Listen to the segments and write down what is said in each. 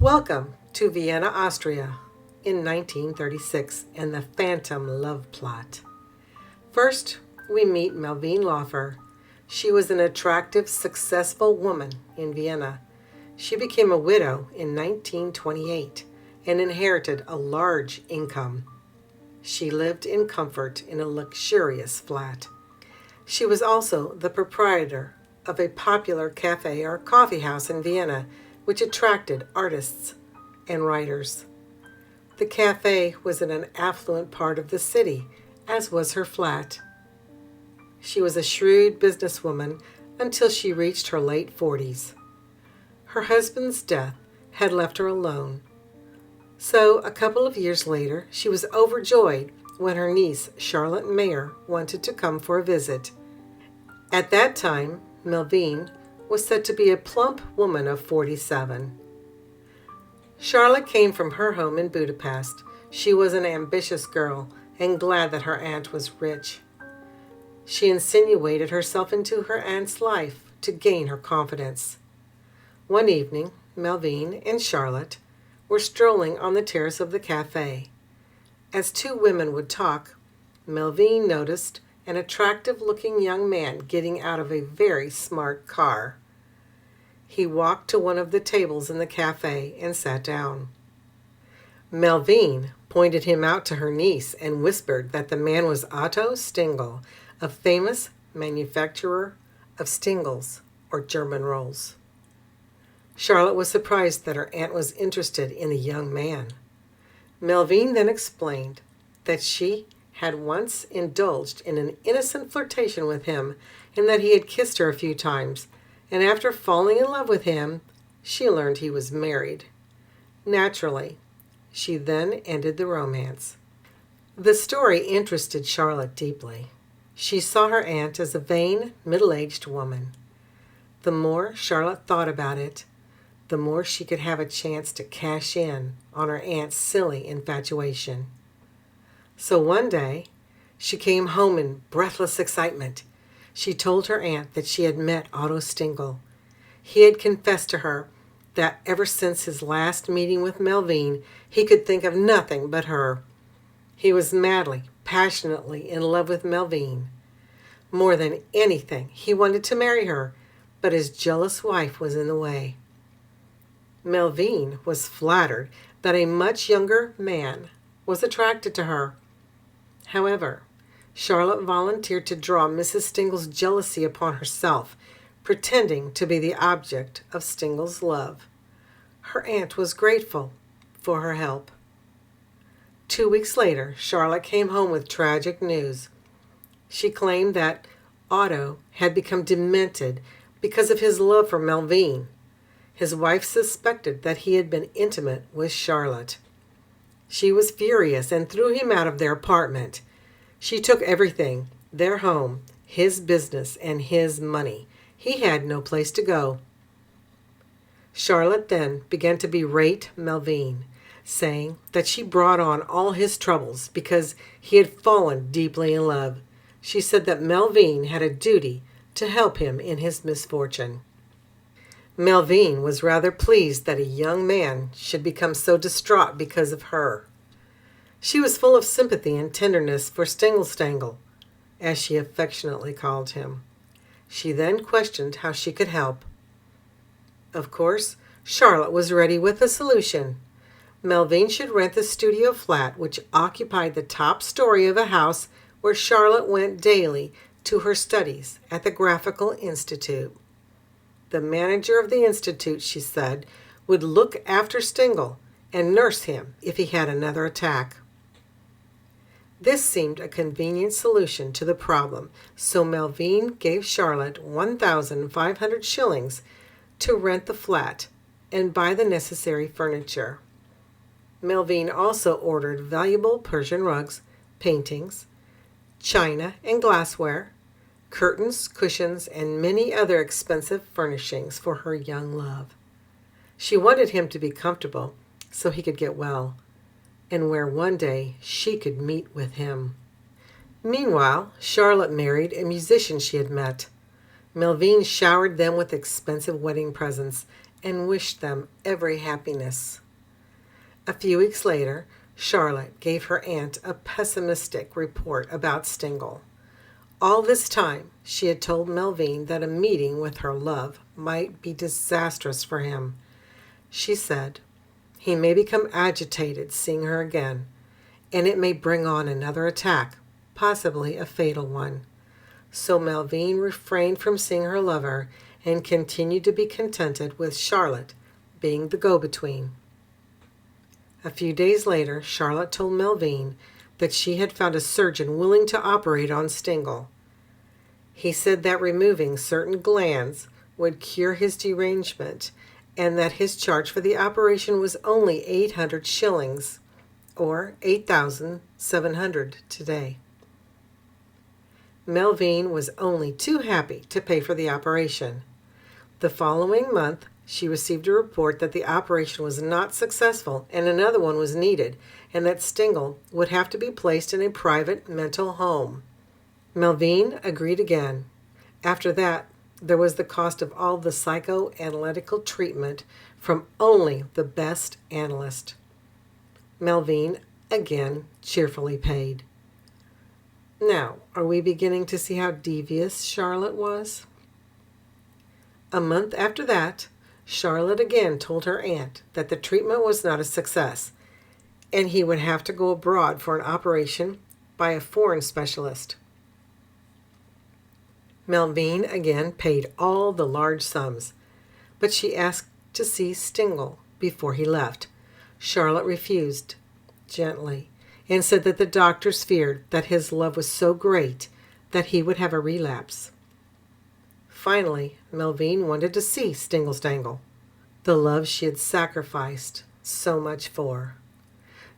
Welcome to Vienna, Austria in 1936 and the Phantom Love Plot. First, we meet Malvine Laufer. She was an attractive, successful woman in Vienna. She became a widow in 1928 and inherited a large income. She lived in comfort in a luxurious flat. She was also the proprietor of a popular cafe or coffee house in Vienna, which attracted artists and writers. The cafe was in an affluent part of the city, as was her flat. She was a shrewd businesswoman until she reached her late 40s. Her husband's death had left her alone. So, a couple of years later, she was overjoyed when her niece, Charlotte Mayer, wanted to come for a visit. At that time, Malvine was said to be a plump woman of 47. Charlotte came from her home in Budapest. She was an ambitious girl and glad that her aunt was rich. She insinuated herself into her aunt's life to gain her confidence. One evening, Malvine and Charlotte were strolling on the terrace of the cafe. As two women would talk, Malvine noticed an attractive-looking young man getting out of a very smart car. He walked to one of the tables in the cafe and sat down. Malvine pointed him out to her niece and whispered that the man was Otto Stingl, a famous manufacturer of Stingls, or German rolls. Charlotte was surprised that her aunt was interested in the young man. Malvine then explained that she had once indulged in an innocent flirtation with him and that he had kissed her a few times, and after falling in love with him, she learned he was married. Naturally, she then ended the romance. The story interested Charlotte deeply. She saw her aunt as a vain, middle-aged woman. The more Charlotte thought about it, the more she could have a chance to cash in on her aunt's silly infatuation. So one day, she came home in breathless excitement. She told her aunt that she had met Otto Stingl. He had confessed to her that ever since his last meeting with Malvine, he could think of nothing but her. He was madly, passionately in love with Malvine. More than anything, he wanted to marry her, but his jealous wife was in the way. Malvine was flattered that a much younger man was attracted to her. However, Charlotte volunteered to draw Mrs. Stingl's jealousy upon herself, pretending to be the object of Stingl's love. Her aunt was grateful for her help. 2 weeks later, Charlotte came home with tragic news. She claimed that Otto had become demented because of his love for Malvine. His wife suspected that he had been intimate with Charlotte. She was furious and threw him out of their apartment. She took everything, their home, his business, and his money. He had no place to go. Charlotte then began to berate Malvine, saying that she brought on all his troubles because he had fallen deeply in love. She said that Malvine had a duty to help him in his misfortune. Malvine was rather pleased that a young man should become so distraught because of her. She was full of sympathy and tenderness for Stingl, as she affectionately called him. She then questioned how she could help. Of course, Charlotte was ready with a solution. Malvine should rent the studio flat, which occupied the top story of a house where Charlotte went daily to her studies at the Graphical Institute. The manager of the institute, she said, would look after Stingl and nurse him if he had another attack. This seemed a convenient solution to the problem, so Malvine gave Charlotte 1,500 shillings to rent the flat and buy the necessary furniture. Malvine also ordered valuable Persian rugs, paintings, china and glassware, curtains, cushions, and many other expensive furnishings for her young love. She wanted him to be comfortable so he could get well, and where one day she could meet with him. Meanwhile, Charlotte married a musician she had met. Malvine showered them with expensive wedding presents and wished them every happiness. A few weeks later, Charlotte gave her aunt a pessimistic report about Stingl. All this time, she had told Malvine that a meeting with her love might be disastrous for him. She said, "He may become agitated seeing her again, and it may bring on another attack, possibly a fatal one." So Malvine refrained from seeing her lover and continued to be contented with Charlotte being the go-between. A few days later, Charlotte told Malvine that she had found a surgeon willing to operate on Stingl. He said that removing certain glands would cure his derangement and that his charge for the operation was only 800 shillings, or 8,700 today. Malvine was only too happy to pay for the operation. The following month, she received a report that the operation was not successful and another one was needed, and that Stingl would have to be placed in a private mental home. Malvine agreed again. After that, there was the cost of all the psychoanalytical treatment from only the best analyst. Malvine again cheerfully paid. Now, are we beginning to see how devious Charlotte was? A month after that, Charlotte again told her aunt that the treatment was not a success, and he would have to go abroad for an operation by a foreign specialist. Malvine again paid all the large sums, but she asked to see Stingl before he left. Charlotte refused gently and said that the doctors feared that his love was so great that he would have a relapse. Finally, Malvine wanted to see Stingl, the love she had sacrificed so much for.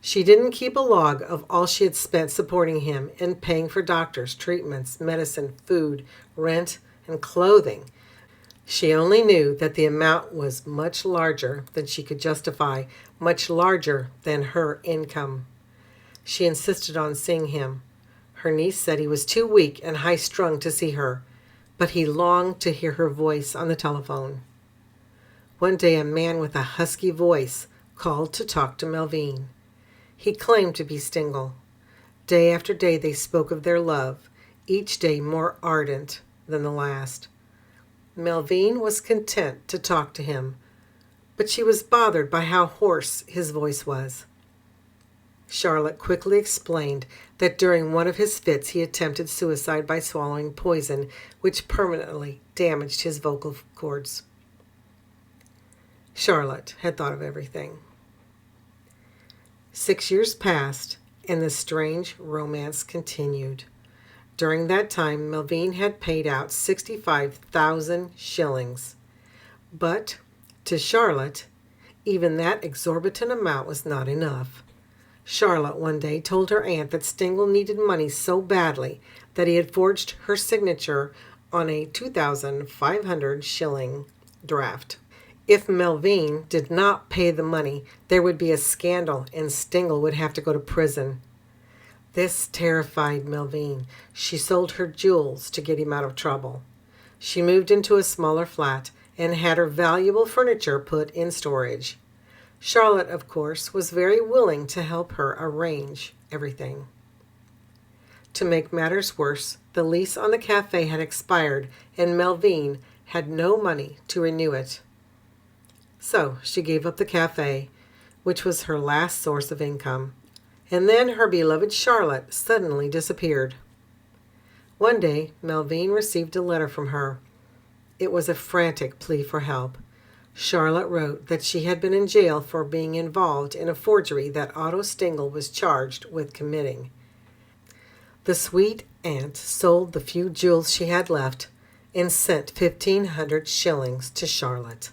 She didn't keep a log of all she had spent supporting him and paying for doctors, treatments, medicine, food, rent, and clothing. She only knew that the amount was much larger than she could justify, much larger than her income. She insisted on seeing him. Her niece said he was too weak and high-strung to see her, but he longed to hear her voice on the telephone. One day a man with a husky voice called to talk to Malvine. He claimed to be Stingl. Day after day they spoke of their love, each day more ardent than the last. Malvine was content to talk to him, but she was bothered by how hoarse his voice was. Charlotte quickly explained that during one of his fits he attempted suicide by swallowing poison, which permanently damaged his vocal cords. Charlotte had thought of everything. 6 years passed, and the strange romance continued. During that time, Malvine had paid out 65,000 shillings. But to Charlotte, even that exorbitant amount was not enough. Charlotte one day told her aunt that Stingl needed money so badly that he had forged her signature on a 2,500 shilling draft. If Malvine did not pay the money, there would be a scandal and Stingl would have to go to prison. This terrified Malvine. She sold her jewels to get him out of trouble. She moved into a smaller flat and had her valuable furniture put in storage. Charlotte, of course, was very willing to help her arrange everything. To make matters worse, the lease on the cafe had expired and Malvine had no money to renew it. So she gave up the cafe, which was her last source of income. And then her beloved Charlotte suddenly disappeared. One day, Malvine received a letter from her. It was a frantic plea for help. Charlotte wrote that she had been in jail for being involved in a forgery that Otto Stingl was charged with committing. The sweet aunt sold the few jewels she had left and sent 1,500 shillings to Charlotte.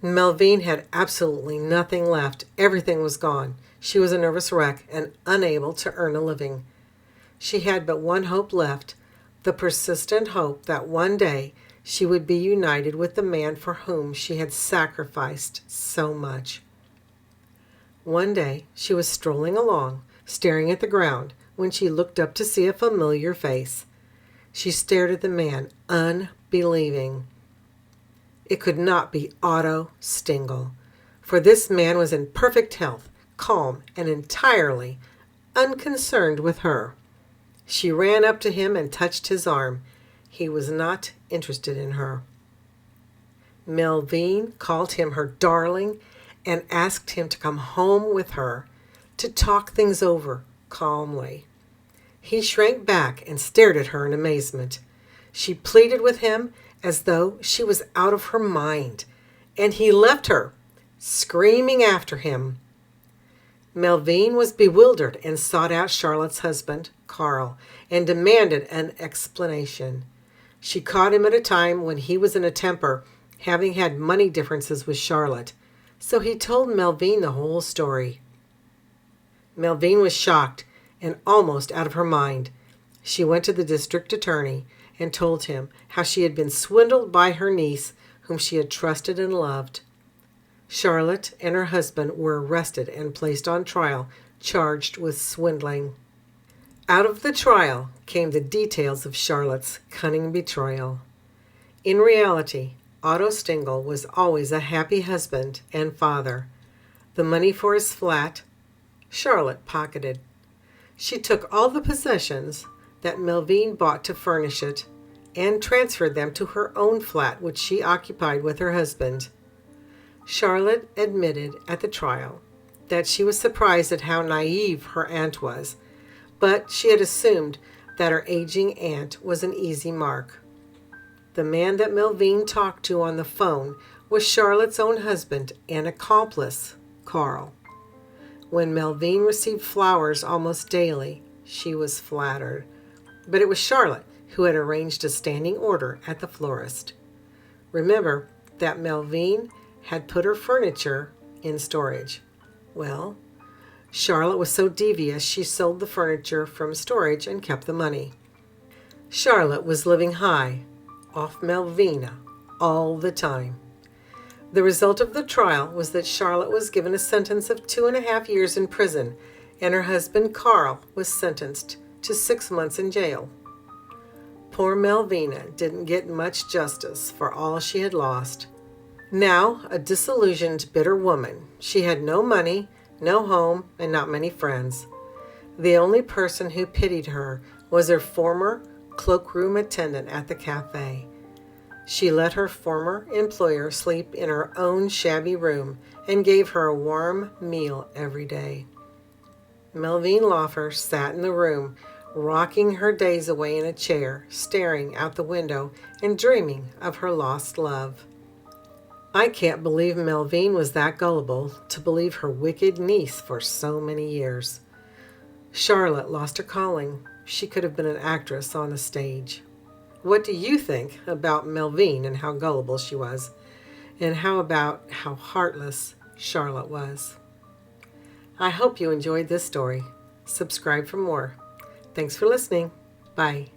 Malvine had absolutely nothing left. Everything was gone. She was a nervous wreck and unable to earn a living. She had but one hope left, the persistent hope that one day she would be united with the man for whom she had sacrificed so much. One day she was strolling along, staring at the ground, when she looked up to see a familiar face. She stared at the man, unbelieving. It could not be Otto Stingl, for this man was in perfect health, calm, and entirely unconcerned with her. She ran up to him and touched his arm. He was not interested in her. Malvine called him her darling and asked him to come home with her to talk things over calmly. He shrank back and stared at her in amazement. She pleaded with him as though she was out of her mind, and he left her, screaming after him. Malvine was bewildered and sought out Charlotte's husband, Carl, and demanded an explanation. She caught him at a time when he was in a temper, having had money differences with Charlotte, so he told Malvine the whole story. Malvine was shocked and almost out of her mind. She went to the district attorney and told him how she had been swindled by her niece, whom she had trusted and loved. Charlotte and her husband were arrested and placed on trial, charged with swindling. Out of the trial came the details of Charlotte's cunning betrayal. In reality, Otto Stingl was always a happy husband and father. The money for his flat, Charlotte pocketed. She took all the possessions that Malvine bought to furnish it and transferred them to her own flat, which she occupied with her husband. Charlotte admitted at the trial that she was surprised at how naive her aunt was, but she had assumed that her aging aunt was an easy mark. The man that Malvine talked to on the phone was Charlotte's own husband and accomplice, Carl. When Malvine received flowers almost daily, she was flattered, but it was Charlotte who had arranged a standing order at the florist. Remember that Malvine had put her furniture in storage. Well, Charlotte was so devious she sold the furniture from storage and kept the money. Charlotte was living high off Malvina all the time. The result of the trial was that Charlotte was given a sentence of 2.5 years in prison, and her husband Carl was sentenced to 6 months in jail. Poor Malvina didn't get much justice for all she had lost. Now a disillusioned, bitter woman, she had no money, no home, and not many friends. The only person who pitied her was her former cloakroom attendant at the cafe. She let her former employer sleep in her own shabby room and gave her a warm meal every day. Malvine Laufer sat in the room, rocking her days away in a chair, staring out the window and dreaming of her lost love. I can't believe Malvine was that gullible to believe her wicked niece for so many years. Charlotte lost her calling. She could have been an actress on the stage. What do you think about Malvine and how gullible she was? And how about how heartless Charlotte was? I hope you enjoyed this story. Subscribe for more. Thanks for listening. Bye.